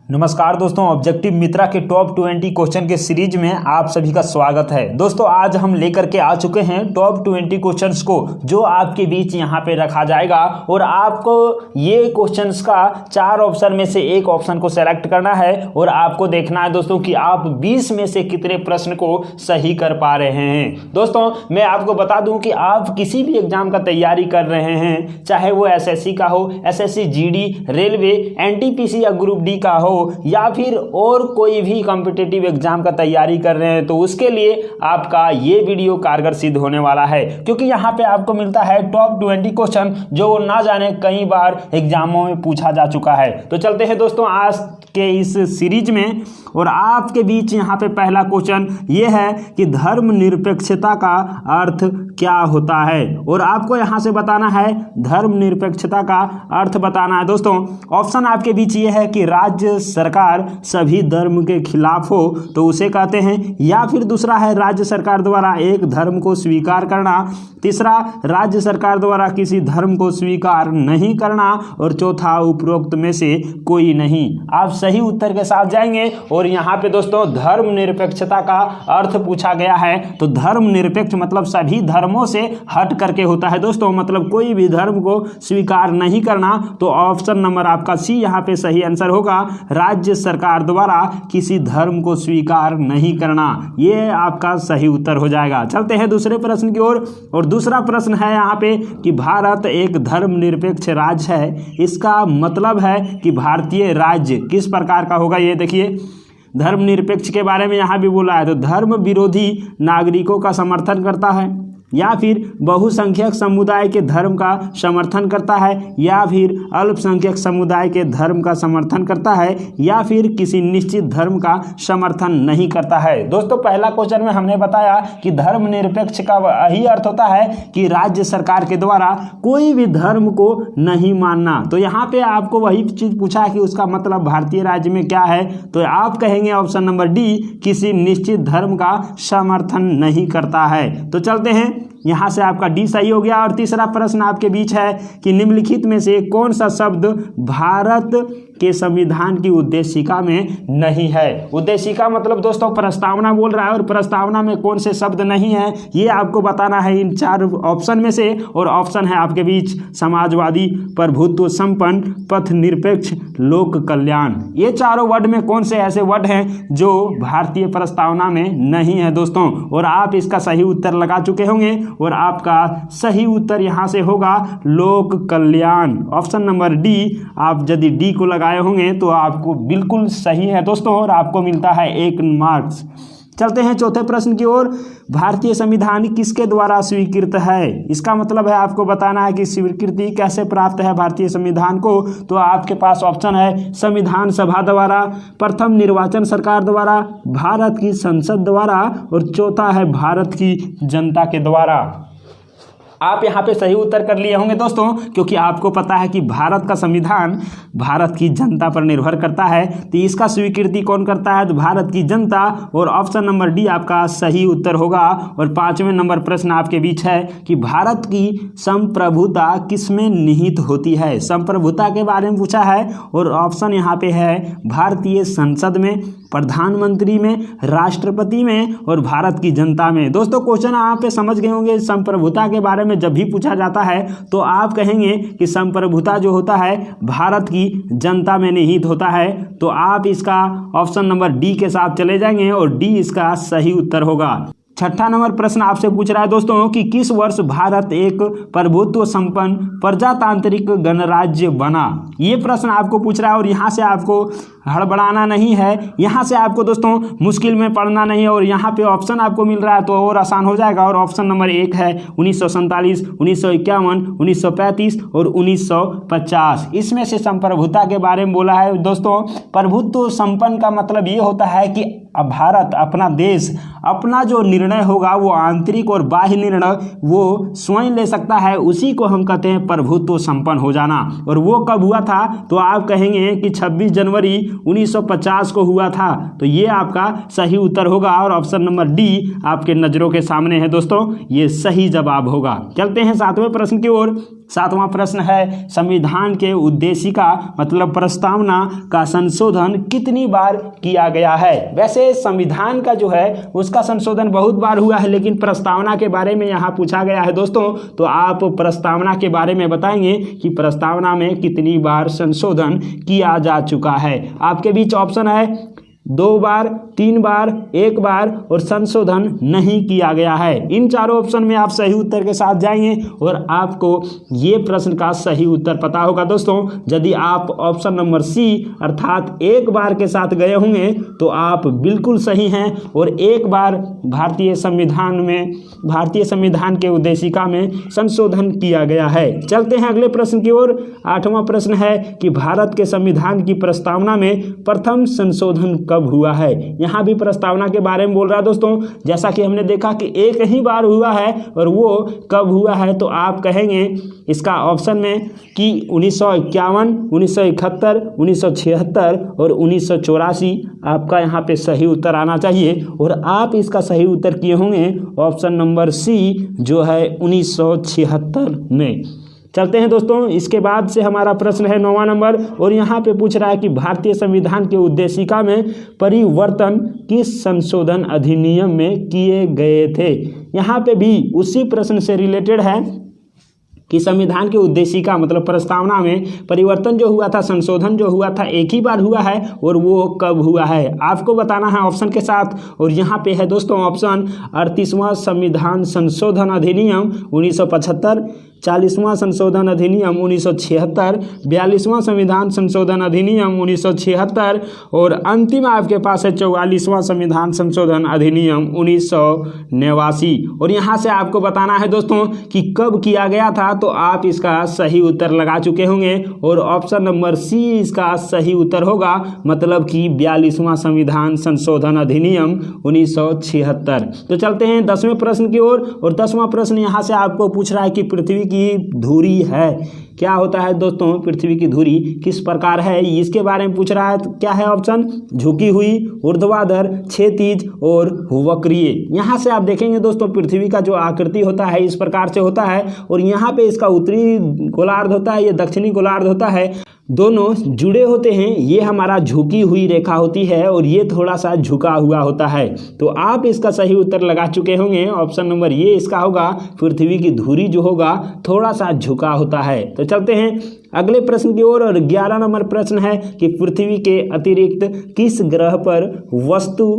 नमस्कार दोस्तों, ऑब्जेक्टिव मित्रा के टॉप 20 क्वेश्चन के सीरीज में आप सभी का स्वागत है। दोस्तों आज हम लेकर के आ चुके हैं टॉप 20 क्वेश्चंस को, जो आपके बीच यहां पे रखा जाएगा और आपको ये क्वेश्चंस का 4 ऑप्शन में से एक ऑप्शन को सेलेक्ट करना है और आपको देखना है दोस्तों कि आप 20 में से कितने प्रश्न को सही कर पा रहे हैं। दोस्तों मैं आपको बता दूं कि आप किसी भी एग्जाम का तैयारी कर रहे हैं, चाहे वो एसएससी का हो, एसएससी जीडी, रेलवे, एनटीपीसी या ग्रुप डी का हो, या फिर और कोई भी कॉम्पिटिटिव एग्जाम का तैयारी कर रहे हैं, तो उसके लिए आपका ये वीडियो कारगर सिद्ध होने वाला है, क्योंकि यहाँ पे आपको मिलता है टॉप 20 क्वेश्चन जो ना जाने कई बार एग्जामों में पूछा जा चुका है। तो चलते हैं दोस्तों आज के इस सीरीज में, और आपके बीच यहाँ पे पहला क्वेश्चन ये है कि धर्मनिरपेक्षता का अर्थ क्या होता है, और आपको यहाँ से बताना है धर्मनिरपेक्षता का अर्थ बताना है। दोस्तों ऑप्शन आपके बीच ये है कि राज्य सरकार सभी धर्म के खिलाफ हो तो उसे कहते हैं, या फिर दूसरा है राज्य सरकार द्वारा एक धर्म को स्वीकार करना, तीसरा राज्य सरकार द्वारा किसी धर्म को स्वीकार नहीं करना, और चौथा उपरोक्त में से कोई नहीं। आप सही उत्तर के साथ जाएंगे, और यहाँ पे दोस्तों धर्मनिरपेक्षता का अर्थ पूछा गया है, तो धर्मनिरपेक्ष मतलब सभी धर्मों से हट करके होता है दोस्तों, मतलब कोई भी धर्म को स्वीकार नहीं करना। तो ऑप्शन नंबर आपका सी यहाँ पे सही आंसर होगा, राज्य सरकार द्वारा किसी धर्म को स्वीकार नहीं करना, ये आपका सही उत्तर हो जाएगा। चलते हैं दूसरे प्रश्न की ओर, और दूसरा प्रश्न है यहाँ पे कि भारत एक धर्मनिरपेक्ष राज्य है, इसका मतलब है कि भारतीय राज्य किस प्रकार का होगा। ये देखिए धर्मनिरपेक्ष के बारे में यहाँ भी बोला है, तो धर्म विरोधी नागरिकों का समर्थन करता है, या फिर बहुसंख्यक समुदाय के धर्म का समर्थन करता है, या फिर अल्पसंख्यक समुदाय के धर्म का समर्थन करता है, या फिर किसी निश्चित धर्म का समर्थन नहीं करता है। दोस्तों पहला क्वेश्चन में हमने बताया कि धर्मनिरपेक्ष का यही अर्थ होता है कि राज्य सरकार के द्वारा कोई भी धर्म को नहीं मानना। तो यहाँ पे आपको वही चीज पूछा है कि उसका मतलब भारतीय राज्य में क्या है, तो आप कहेंगे ऑप्शन नंबर डी, किसी निश्चित धर्म का समर्थन नहीं करता है। तो चलते हैं, यहाँ से आपका डी सही हो गया। और तीसरा प्रश्न आपके बीच है कि निम्नलिखित में से कौन सा शब्द भारत के संविधान की उद्देशिका में नहीं है। उद्देशिका मतलब दोस्तों प्रस्तावना बोल रहा है, और प्रस्तावना में कौन से शब्द नहीं है ये आपको बताना है इन 4 ऑप्शन में से। और ऑप्शन है आपके बीच समाजवादी, प्रभुत्व संपन्न, पथ निरपेक्ष, लोक कल्याण। ये चारों वर्ड में कौन से ऐसे वर्ड हैं जो भारतीय प्रस्तावना में नहीं है दोस्तों, और आप इसका सही उत्तर लगा चुके होंगे, और आपका सही उत्तर यहाँ से होगा लोक कल्याण। ऑप्शन नंबर डी, आप यदि डी को लगाए होंगे तो आपको बिल्कुल सही है दोस्तों, और आपको मिलता है 1 मार्क्स। चलते हैं चौथे प्रश्न की ओर, भारतीय संविधान किसके द्वारा स्वीकृत है। इसका मतलब है आपको बताना है कि स्वीकृति कैसे प्राप्त है भारतीय संविधान को। तो आपके पास ऑप्शन है संविधान सभा द्वारा, प्रथम निर्वाचन सरकार द्वारा, भारत की संसद द्वारा, और चौथा है भारत की जनता के द्वारा। आप यहाँ पे सही उत्तर कर लिए होंगे दोस्तों, क्योंकि आपको पता है कि भारत का संविधान भारत की जनता पर निर्भर करता है, तो इसका स्वीकृति कौन करता है, तो भारत की जनता। और ऑप्शन नंबर डी आपका सही उत्तर होगा। और 5वें नंबर प्रश्न आपके बीच है कि भारत की संप्रभुता किसमें निहित होती है। संप्रभुता के बारे में पूछा है, और ऑप्शन यहाँ पे है भारतीय संसद में, प्रधानमंत्री में, राष्ट्रपति में, और भारत की जनता में। दोस्तों क्वेश्चन आप पे समझ गए होंगे, संप्रभुता के बारे में जब भी पूछा जाता है तो आप कहेंगे कि संप्रभुता जो होता है भारत की जनता में निहित होता है। तो आप इसका ऑप्शन नंबर डी के साथ चले जाएंगे, और डी इसका सही उत्तर होगा। छठा नंबर प्रश्न आपसे पूछ रहा है दोस्तों कि किस वर्ष भारत एक प्रभुत्व संपन्न प्रजातांत्रिक गणराज्य बना। ये प्रश्न आपको पूछ रहा है, और यहाँ से आपको हड़बड़ाना नहीं है, यहाँ से आपको दोस्तों मुश्किल में पड़ना नहीं है, और यहाँ पे ऑप्शन आपको मिल रहा है तो और आसान हो जाएगा। और ऑप्शन नंबर 1 है 1947, 1951, 1935 और 1950। इसमें से संप्रभुता के बारे में बोला है दोस्तों। प्रभुत्व संपन्न का मतलब ये होता है कि भारत, अपना देश, अपना जो निर्णय होगा वो आंतरिक और बाह्य निर्णय वो स्वयं ले सकता है, उसी को हम कहते हैं प्रभुत्व संपन्न हो जाना। और वो कब हुआ था, तो आप कहेंगे कि 26 जनवरी 1950 को हुआ था। तो ये आपका सही उत्तर होगा, और ऑप्शन नंबर डी आपके नज़रों के सामने है दोस्तों, ये सही जवाब होगा। चलते हैं 7वें प्रश्न की ओर, 7वां प्रश्न है संविधान के उद्देशिका मतलब प्रस्तावना का संशोधन कितनी बार किया गया है। वैसे संविधान का जो है उसका संशोधन बहुत बार हुआ है, लेकिन प्रस्तावना के बारे में यहाँ पूछा गया है दोस्तों, तो आप प्रस्तावना के बारे में बताएंगे कि प्रस्तावना में कितनी बार संशोधन किया जा चुका है। आपके बीच ऑप्शन है 2 बार, 3 बार, 1 बार और संशोधन नहीं किया गया है। इन चारों ऑप्शन में आप सही उत्तर के साथ जाएंगे और आपको ये प्रश्न का सही उत्तर पता होगा दोस्तों। यदि आप ऑप्शन नंबर सी अर्थात 1 बार के साथ गए होंगे तो आप बिल्कुल सही हैं और 1 बार भारतीय संविधान के उद्देशिका में संशोधन किया गया है। चलते हैं अगले प्रश्न की ओर। 8वां प्रश्न है कि भारत के संविधान की प्रस्तावना में प्रथम संशोधन कब हुआ है। यहाँ भी प्रस्तावना के बारे में बोल रहा है दोस्तों। जैसा कि हमने देखा कि एक ही बार हुआ है और वो कब हुआ है, तो आप कहेंगे इसका ऑप्शन में कि 1951, 1971, 1976 और 1984 आपका यहाँ पे सही उत्तर आना चाहिए और आप इसका सही उत्तर किए होंगे ऑप्शन नंबर सी जो है 1976 में। चलते हैं दोस्तों, इसके बाद से हमारा प्रश्न है 9वां नंबर और यहाँ पे पूछ रहा है कि भारतीय संविधान के उद्देशिका में परिवर्तन किस संशोधन अधिनियम में किए गए थे। यहाँ पे भी उसी प्रश्न से रिलेटेड है कि संविधान के उद्देशिका मतलब प्रस्तावना में परिवर्तन जो हुआ था, संशोधन जो हुआ था, एक ही बार हुआ है और वो कब हुआ है आपको बताना है ऑप्शन के साथ। और यहाँ पे है दोस्तों ऑप्शन 38वां संविधान संशोधन अधिनियम 1975, 40वां संशोधन अधिनियम 1976, 42वां संविधान संशोधन अधिनियम 1976 और अंतिम आपके पास है 44वां संविधान संशोधन अधिनियम 1989। और यहाँ से आपको बताना है दोस्तों कि कब किया गया था, तो आप इसका सही उत्तर लगा चुके होंगे और ऑप्शन नंबर सी इसका सही उत्तर होगा, मतलब कि 42वां संविधान संशोधन अधिनियम 1976। तो चलते हैं 10वें प्रश्न की ओर और 10वां प्रश्न यहाँ से आपको पूछ रहा है कि पृथ्वी की धुरी है क्या होता है दोस्तों, पृथ्वी की धुरी किस प्रकार है, इसके बारे में पूछ रहा है। तो क्या है ऑप्शन, झुकी हुई, ऊर्ध्वाधर, क्षैतिज और वक्रीय। यहाँ से आप देखेंगे दोस्तों पृथ्वी का जो आकृति होता है इस प्रकार से होता है और यहाँ पे इसका उत्तरी गोलार्ध होता है, ये दक्षिणी गोलार्ध होता है, दोनों जुड़े होते हैं। ये हमारा झुकी हुई रेखा होती है और ये थोड़ा सा झुका हुआ होता है। तो आप इसका सही उत्तर लगा चुके होंगे, ऑप्शन नंबर ये इसका होगा, पृथ्वी की धुरी जो होगा थोड़ा सा झुका होता है। तो चलते हैं अगले प्रश्न की ओर और 11 नंबर प्रश्न है कि पृथ्वी के अतिरिक्त किस ग्रह पर वस्तु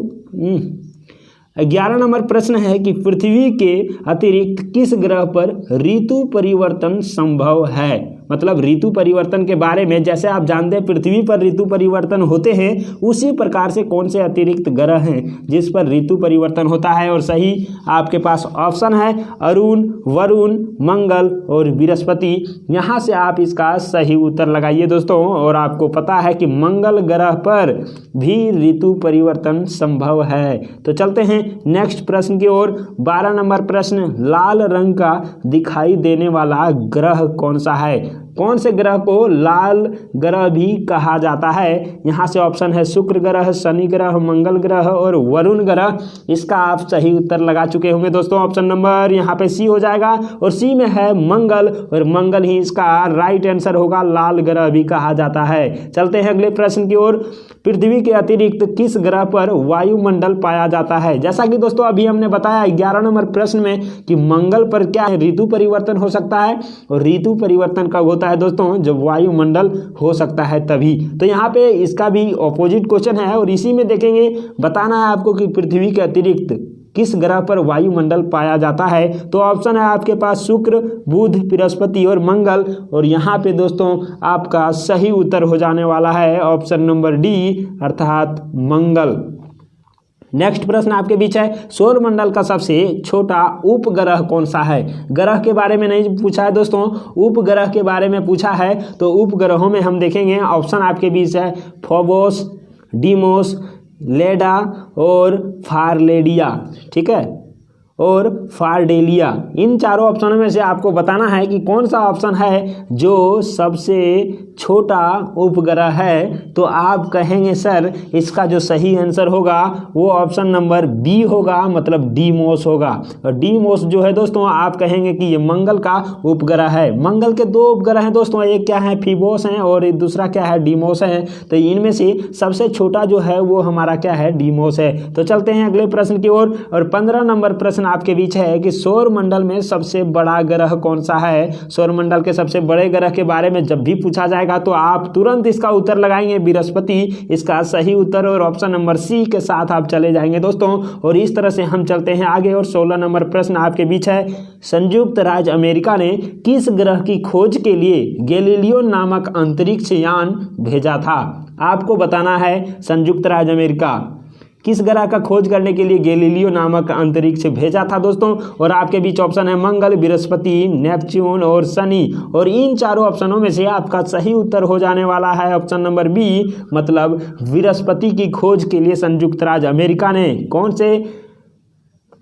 11 नंबर प्रश्न है कि पृथ्वी के अतिरिक्त किस ग्रह पर ऋतु परिवर्तन संभव है। मतलब ऋतु परिवर्तन के बारे में, जैसे आप जानते हैं पृथ्वी पर ऋतु परिवर्तन होते हैं, उसी प्रकार से कौन से अतिरिक्त ग्रह हैं जिस पर ऋतु परिवर्तन होता है। और सही आपके पास ऑप्शन है अरुण, वरुण, मंगल और बृहस्पति। यहाँ से आप इसका सही उत्तर लगाइए दोस्तों। और आपको पता है कि मंगल ग्रह पर भी ऋतु परिवर्तन संभव है। तो चलते हैं नेक्स्ट प्रश्न की ओर। 12 नंबर प्रश्न, लाल रंग का दिखाई देने वाला ग्रह कौन सा है। कौन से ग्रह को लाल ग्रह भी कहा जाता है। यहाँ से ऑप्शन है शुक्र ग्रह, शनि ग्रह, मंगल ग्रह और वरुण ग्रह। इसका आप सही उत्तर लगा चुके होंगे दोस्तों। ऑप्शन नंबर यहाँ पे सी हो जाएगा और सी में है मंगल और मंगल ही इसका राइट आंसर होगा, लाल ग्रह भी कहा जाता है। चलते हैं अगले प्रश्न की ओर। पृथ्वी के अतिरिक्त किस ग्रह पर वायुमंडल पाया जाता है। जैसा कि दोस्तों अभी हमने बताया 11 नंबर प्रश्न में कि मंगल पर क्या है, ऋतु परिवर्तन हो सकता है और ऋतु परिवर्तन कब होता है दोस्तों, जब वायुमंडल हो सकता है तभी। तो यहाँ पे इसका भी ऑपोजिट क्वेश्चन है और इसी में देखेंगे, बताना है आपको कि पृथ्वी के अतिरिक्त किस ग्रह पर वायुमंडल पाया जाता है। तो ऑप्शन है आपके पास शुक्र, बुध, बृहस्पति और मंगल। और यहाँ पे दोस्तों आपका सही उत्तर हो जाने वाला है ऑप्शन नंबर डी अर्थात मंगल। नेक्स्ट प्रश्न आपके बीच है, सौर मंडल का सबसे छोटा उपग्रह कौन सा है। ग्रह के बारे में नहीं पूछा है दोस्तों, उपग्रह के बारे में पूछा है। तो उपग्रहों में हम देखेंगे, ऑप्शन आपके बीच है फोबोस, डीमोस, लेडा और फारलेडिया, ठीक है, और फारडेलिया। इन चारों ऑप्शनों में से आपको बताना है कि कौन सा ऑप्शन है जो सबसे छोटा उपग्रह है, तो आप कहेंगे सर इसका जो सही आंसर होगा वो ऑप्शन नंबर बी होगा, मतलब डीमोस होगा। और डीमोस जो है दोस्तों आप कहेंगे कि ये मंगल का उपग्रह है। मंगल के दो उपग्रह हैं दोस्तों, एक क्या है फीबोस हैं और दूसरा क्या है डीमोस है। तो इनमें से सबसे छोटा जो है वो हमारा क्या है डीमोस है। तो चलते हैं अगले प्रश्न की ओर। और 15 नंबर प्रश्न आपके बीच है कि सौर मंडल में सबसे बड़ा ग्रह कौन सा है। सौर मंडल के सबसे बड़े ग्रह के बारे में जब भी पूछा जाएगा तो आप तुरंत इसका उत्तर लगाएंगे बृहस्पति, इसका सही उत्तर, और ऑप्शन नंबर सी के साथ आप चले जाएंगे दोस्तों। और इस तरह से हम चलते हैं आगे। और 16 नंबर प्रश्न आपके बीच है, संयुक्त राज्य अमेरिका ने किस ग्रह की खोज के लिए गैलीलियो नामक अंतरिक्ष यान भेजा था। आपको बताना है संयुक्त राज्य अमेरिका किस ग्रह का खोज करने के लिए गैलीलियो नामक अंतरिक्ष भेजा था दोस्तों। और आपके बीच ऑप्शन है मंगल, बृहस्पति, नेपच्यून और शनि। और इन चारों ऑप्शनों में से आपका सही उत्तर हो जाने वाला है ऑप्शन नंबर बी, मतलब बृहस्पति की खोज के लिए संयुक्त राज्य अमेरिका ने कौन से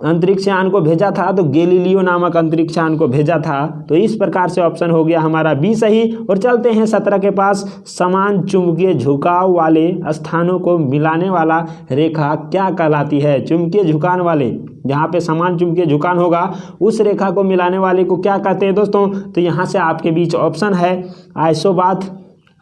अंतरिक्ष यान को भेजा था, तो गैलीलियो नामक अंतरिक्ष यान को भेजा था। तो इस प्रकार से ऑप्शन हो गया हमारा बी सही। और चलते हैं 17 के पास, समान चुंबकीय झुकाव वाले स्थानों को मिलाने वाला रेखा क्या कहलाती है। चुंबकीय झुकाव वाले, जहाँ पे समान चुंबकीय झुकाव होगा उस रेखा को मिलाने वाले को क्या कहते हैं दोस्तों। तो यहाँ से आपके बीच ऑप्शन है आइसोबाथ,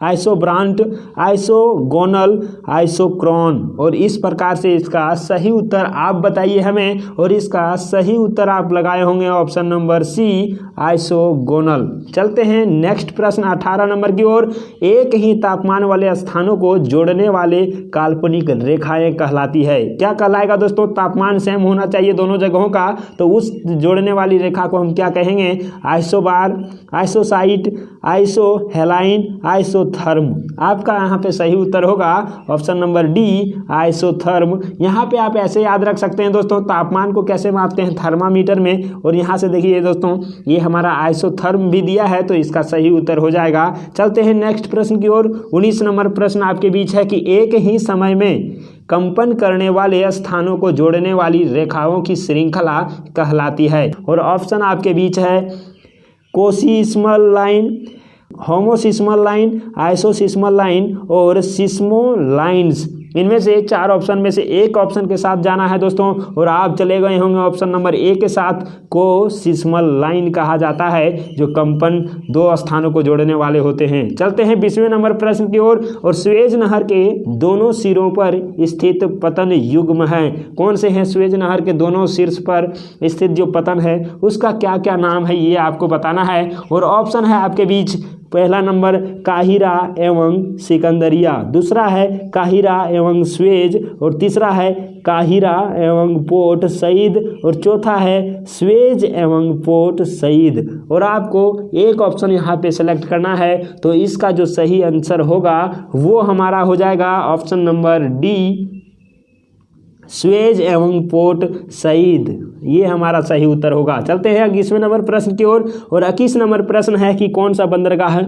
आइसोब्रांट, आइसोगोनल, आइसोक्रोन। और इस प्रकार से इसका सही उत्तर आप बताइए हमें। और इसका सही उत्तर आप लगाए होंगे ऑप्शन नंबर सी, आइसोगोनल। चलते हैं नेक्स्ट प्रश्न 18 नंबर की ओर। एक ही तापमान वाले स्थानों को जोड़ने वाले काल्पनिक रेखाएं कहलाती है। क्या कहलाएगा दोस्तों, तापमान सेम होना चाहिए दोनों जगहों का, तो उस जोड़ने वाली रेखा को हम क्या कहेंगे, आइसोबार, आइसोसाइट, आइसोहेलाइन, आइसोथर्म। आपका यहाँ पे सही उत्तर होगा ऑप्शन नंबर डी, आइसोथर्म। यहाँ पे आप ऐसे याद रख सकते हैं दोस्तों, तापमान को कैसे मापते हैं, थर्मामीटर में। और यहाँ से देखिए दोस्तों ये हमारा आइसोथर्म भी दिया है, तो इसका सही उत्तर हो जाएगा। चलते हैं नेक्स्ट प्रश्न की ओर। 19 नंबर प्रश्न आपके बीच है कि एक ही समय में कंपन करने वाले स्थानों को जोड़ने वाली रेखाओं की श्रृंखला कहलाती है। और ऑप्शन आपके बीच है कोसिस्मल लाइन, होमोसिस्मल लाइन, आइसोसिस्मल लाइन और सिस्मो लाइन्स। इनमें से 4 ऑप्शन में से एक ऑप्शन के साथ जाना है दोस्तों। और आप चले गए होंगे ऑप्शन नंबर ए के साथ, कोसिस्मल लाइन कहा जाता है, जो कंपन 2 स्थानों को जोड़ने वाले होते हैं। चलते हैं 20वें नंबर प्रश्न की ओर। और स्वेज नहर के दोनों सिरों पर स्थित पतन युग्म है। कौन से हैं स्वेज नहर के दोनों शीर्ष पर स्थित जो पतन है उसका क्या क्या नाम है, ये आपको बताना है। और ऑप्शन है आपके बीच, पहला नंबर काहिरा एवं सिकंदरिया, दूसरा है काहिरा एवं स्वेज, और तीसरा है काहिरा एवं पोर्ट सईद, और चौथा है स्वेज एवं पोर्ट सईद। और आपको एक ऑप्शन यहाँ पे सेलेक्ट करना है, तो इसका जो सही आंसर होगा वो हमारा हो जाएगा ऑप्शन नंबर डी, स्वेज एवं पोर्ट सईद। ये हमारा सही उत्तर होगा। चलते हैं 21वें नंबर प्रश्न की ओर। और 21 नंबर प्रश्न है कि कौन सा बंदरगाह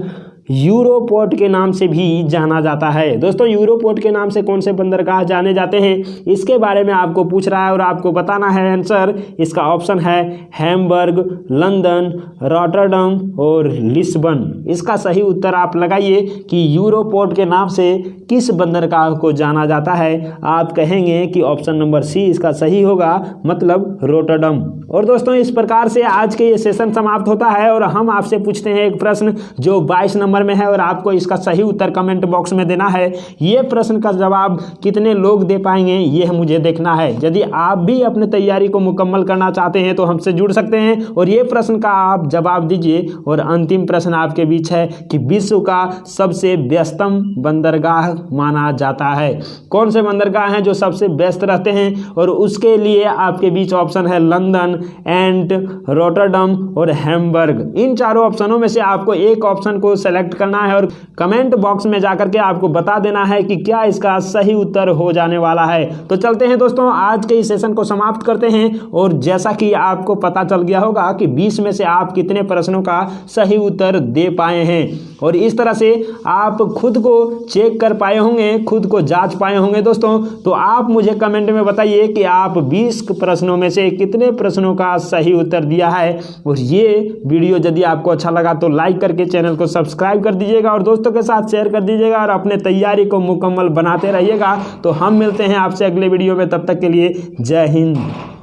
यूरोपोर्ट के नाम से भी जाना जाता है। दोस्तों यूरोपोर्ट के नाम से कौन से बंदरगाह जाने जाते हैं, इसके बारे में आपको पूछ रहा है और आपको बताना है आंसर। इसका ऑप्शन है हैम्बर्ग, लंदन, रॉटरडम और लिस्बन। इसका सही उत्तर आप लगाइए कि यूरोपोर्ट के नाम से किस बंदरगाह को जाना जाता है। आप कहेंगे कि ऑप्शन नंबर सी इसका सही होगा, मतलब रॉटरडम। और दोस्तों इस प्रकार से आज के ये सेशन समाप्त होता है। और हम आपसे पूछते हैं एक प्रश्न जो 22 नंबर में है, और आपको इसका सही उत्तर कमेंट बॉक्स में देना है। ये प्रश्न का जवाब कितने लोग दे पाएंगे ये मुझे देखना है। यदि आप भी अपने तैयारी को मुकम्मल करना चाहते हैं तो हमसे जुड़ सकते हैं और ये प्रश्न का आप जवाब दीजिए। और अंतिम प्रश्न आपके बीच है कि विश्व का सबसे व्यस्तम बंदरगाह माना जाता है। कौन से बंदरगाह हैं जो सबसे व्यस्त रहते हैं, और उसके लिए आपके बीच ऑप्शन है लंदन, एंट, रॉटरडम और हैम्बर्ग। इन चारों ऑप्शनों में से आपको एक ऑप्शन को सेलेक्ट करना है और कमेंट बॉक्स में जाकर के आपको बता देना है कि क्या इसका सही उत्तर हो जाने वाला है। तो चलते हैं दोस्तों, आज के इस सेशन को समाप्त करते हैं। और जैसा कि आपको पता चल गया होगा कि 20 में से आप कितने प्रश्नों का सही उत्तर दे पाए हैं। और इस तरह से आप खुद को चेक कर पाए होंगे, खुद को जांच पाए होंगे दोस्तों। तो आप मुझे कमेंट में बताइए कि आप 20 प्रश्नों में से कितने प्रश्नों का सही उत्तर दिया है। और ये वीडियो यदि आपको अच्छा लगा तो लाइक करके चैनल को सब्सक्राइब कर दीजिएगा और दोस्तों के साथ शेयर कर दीजिएगा और अपने तैयारी को मुकम्मल बनाते रहिएगा। तो हम मिलते हैं आपसे अगले वीडियो में, तब तक के लिए जय हिंद।